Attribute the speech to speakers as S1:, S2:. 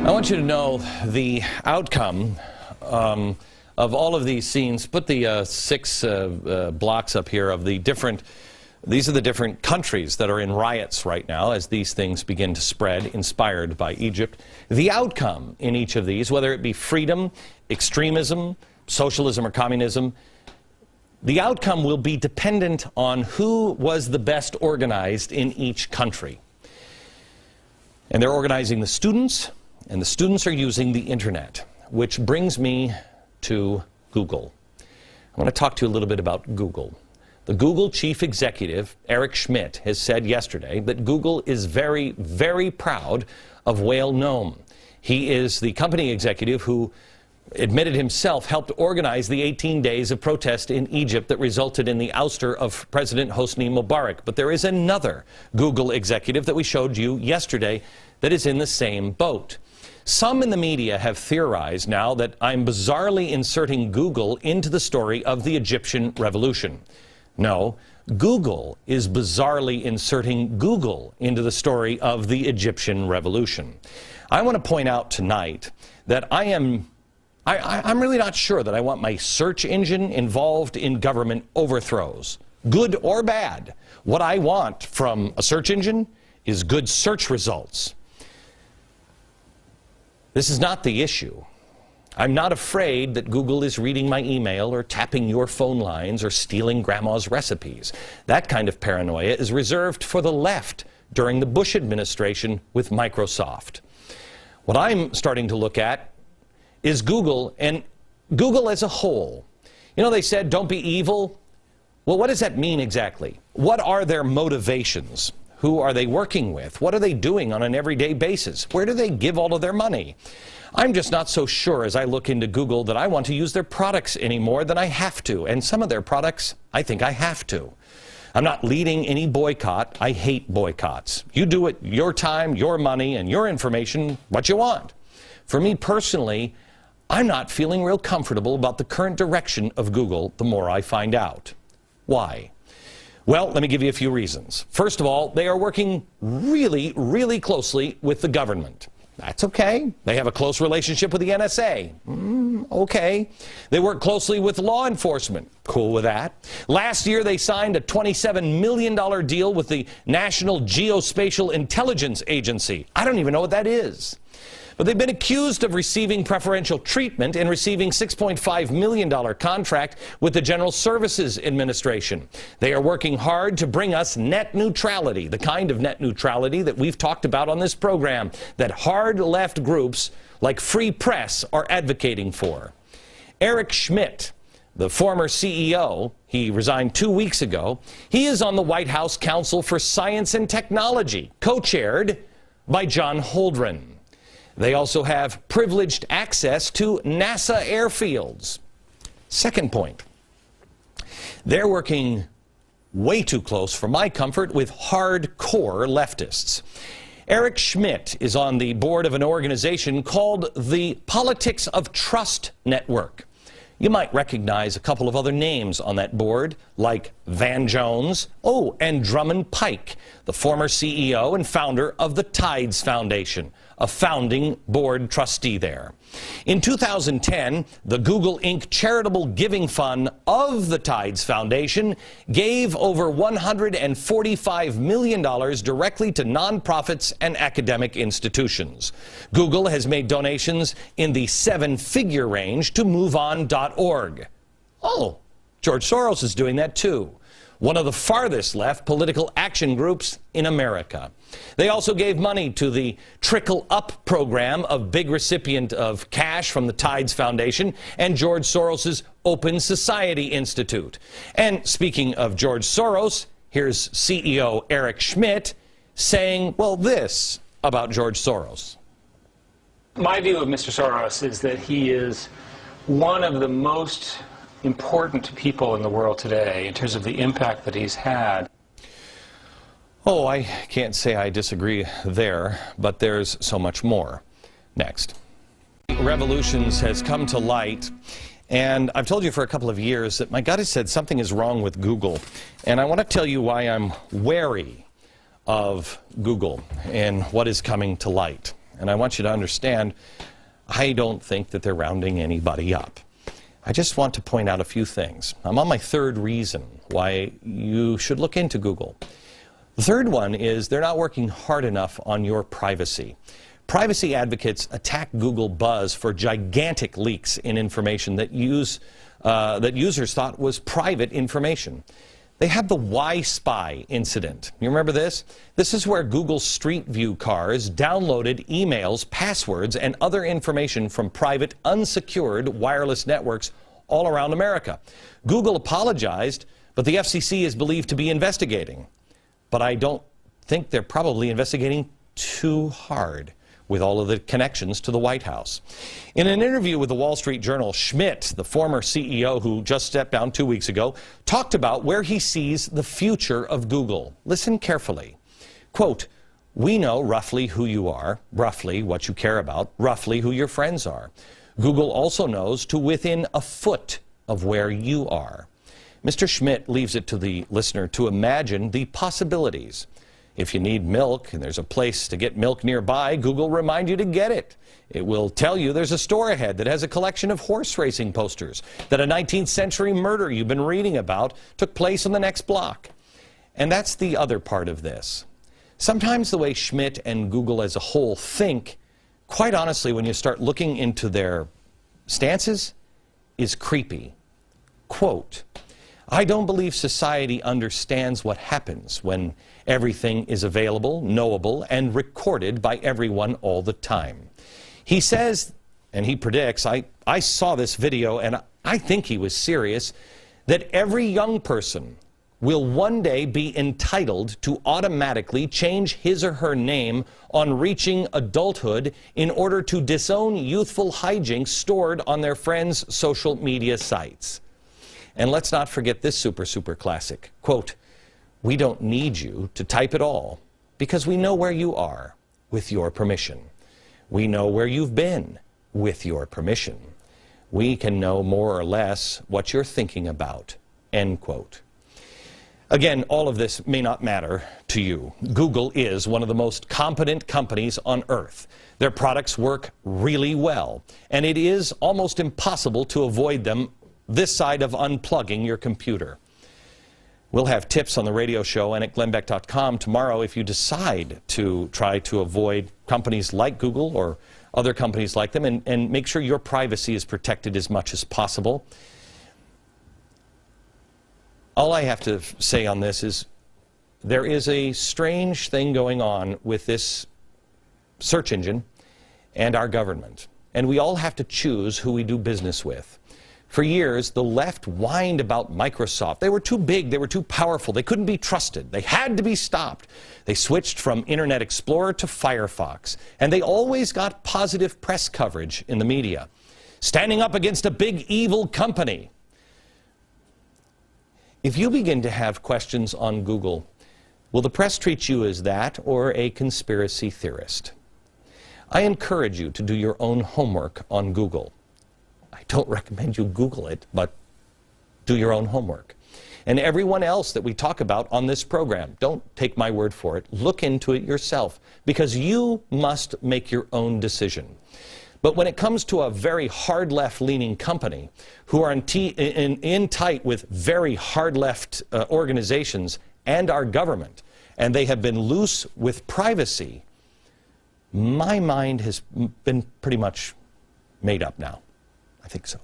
S1: I want you to know the outcome of all of these scenes. Put the six blocks up here of the different, these are the different countries that are in riots right now as these things begin to spread, inspired by Egypt. The outcome in each of these, whether it be freedom, extremism, socialism, or communism, the outcome will be dependent on who was the best organized in each country. And they're organizing the students, and the students are using the internet, which brings me to Google. I want to talk to you a little bit about Google. The Google chief executive, Eric Schmidt, has said yesterday that Google is very, very proud of Whale Nome. He is the company executive who admitted himself helped organize the 18 days of protest in Egypt that resulted in the ouster of President Hosni Mubarak. But there is another Google executive that we showed you yesterday that is in the same boat. Some in the media have theorized now that I'm bizarrely inserting Google into the story of the Egyptian revolution. No, Google is bizarrely inserting Google into the story of the Egyptian revolution. I want to point out tonight that I'm really not sure that I want my search engine involved in government overthrows, good or bad. What I want from a search engine is good search results. This is not the issue. I'm not afraid that Google is reading my email or tapping your phone lines or stealing grandma's recipes. That kind of paranoia is reserved for the left during the Bush administration with Microsoft. What I'm starting to look at is Google, and Google as a whole. You know, they said, don't be evil. Well, what does that mean exactly? What are their motivations? Who are they working with? What are they doing on an everyday basis? Where do they give all of their money? I'm just not so sure as I look into Google that I want to use their products any more than I have to. And some of their products, I think I have to. I'm not leading any boycott. I hate boycotts. You do it your time, your money, and your information, what you want. For me personally, I'm not feeling real comfortable about the current direction of Google the more I find out. Why? Well, let me give you a few reasons. First of all, they are working really, really closely with the government. That's okay. They have a close relationship with the NSA. Okay. They work closely with law enforcement. Cool with that. Last year, they signed a $27 million deal with the National Geospatial Intelligence Agency. I don't even know what that is. But they've been accused of receiving preferential treatment and receiving $6.5 million contract with the General Services Administration. They are working hard to bring us net neutrality, the kind of net neutrality that we've talked about on this program, that hard left groups like Free Press are advocating for. Eric Schmidt, the former CEO, he resigned 2 weeks ago. He is on the White House Council for Science and Technology, co-chaired by John Holdren. They also have privileged access to NASA airfields. Second point, they're working way too close for my comfort with hardcore leftists. Eric Schmidt is on the board of an organization called the Politics of Trust Network. You might recognize a couple of other names on that board, like Van Jones, and Drummond Pike, the former CEO and founder of the Tides Foundation, a founding board trustee there. In 2010, the Google Inc. charitable giving fund of the Tides Foundation gave over $145 million directly to nonprofits and academic institutions. Google has made donations in the seven-figure range to MoveOn.org. Oh, George Soros is doing that too. One of the farthest left political action groups in America. They also gave money to the Trickle Up program, a big recipient of cash from the Tides Foundation and George Soros's Open Society Institute. And speaking of George Soros, here's CEO Eric Schmidt saying, well, this about George Soros.
S2: My view of Mr. Soros is that he is one of the most important people in the world today in terms of the impact that he's had.
S1: Oh, I can't say I disagree there, but there's so much more. Next. Revolutions has come to light, and I've told you for a couple of years that my gut has said something is wrong with Google, and I want to tell you why I'm wary of Google and what is coming to light. And I want you to understand, I don't think that they're rounding anybody up. I just want to point out a few things. I'm on my third reason why you should look into Google. The third one is they're not working hard enough on your privacy. Privacy advocates attack Google Buzz for gigantic leaks in information that users thought was private information. They had the Y-Spy incident. You remember this? This is where Google Street View cars downloaded emails, passwords, and other information from private, unsecured wireless networks all around America. Google apologized, but the FCC is believed to be investigating. But I don't think they're probably investigating too hard with all of the connections to the White House. In an interview with the Wall Street Journal, Schmidt, the former CEO who just stepped down 2 weeks ago, talked about where he sees the future of Google. Listen carefully. Quote, "We know roughly who you are, roughly what you care about, roughly who your friends are. Google also knows to within a foot of where you are." Mr. Schmidt leaves it to the listener to imagine the possibilities. If you need milk and there's a place to get milk nearby, Google will remind you to get it. It will tell you there's a store ahead that has a collection of horse racing posters, that a 19th century murder you've been reading about took place on the next block. And that's the other part of this. Sometimes the way Schmidt and Google as a whole think, quite honestly, when you start looking into their stances, is creepy. Quote, "I don't believe society understands what happens when everything is available, knowable, and recorded by everyone all the time." He says, and he predicts, I saw this video and I think he was serious, that every young person will one day be entitled to automatically change his or her name on reaching adulthood in order to disown youthful hijinks stored on their friends' social media sites. And let's not forget this super classic. Quote, "We don't need you to type it all because we know where you are with your permission. We know where you've been with your permission. We can know more or less what you're thinking about." End quote. Again, all of this may not matter to you. Google is one of the most competent companies on earth. Their products work really well, and it is almost impossible to avoid them this side of unplugging your computer. We'll have tips on the radio show and at glennbeck.com tomorrow if you decide to try to avoid companies like Google or other companies like them, and make sure your privacy is protected as much as possible. All I have to say on this is there is a strange thing going on with this search engine and our government, and we all have to choose who we do business with. For years, the left whined about Microsoft. They were too big, they were too powerful, they couldn't be trusted, they had to be stopped. They switched from Internet Explorer to Firefox, and they always got positive press coverage in the media, standing up against a big evil company. If you begin to have questions on Google, will the press treat you as that or a conspiracy theorist? I encourage you to do your own homework on Google. I don't recommend you Google it, but do your own homework. And everyone else that we talk about on this program, don't take my word for it. Look into it yourself, because you must make your own decision. But when it comes to a very hard left-leaning company who are in tight with very hard left organizations and our government, and they have been loose with privacy, my mind has been pretty much made up now. I think so.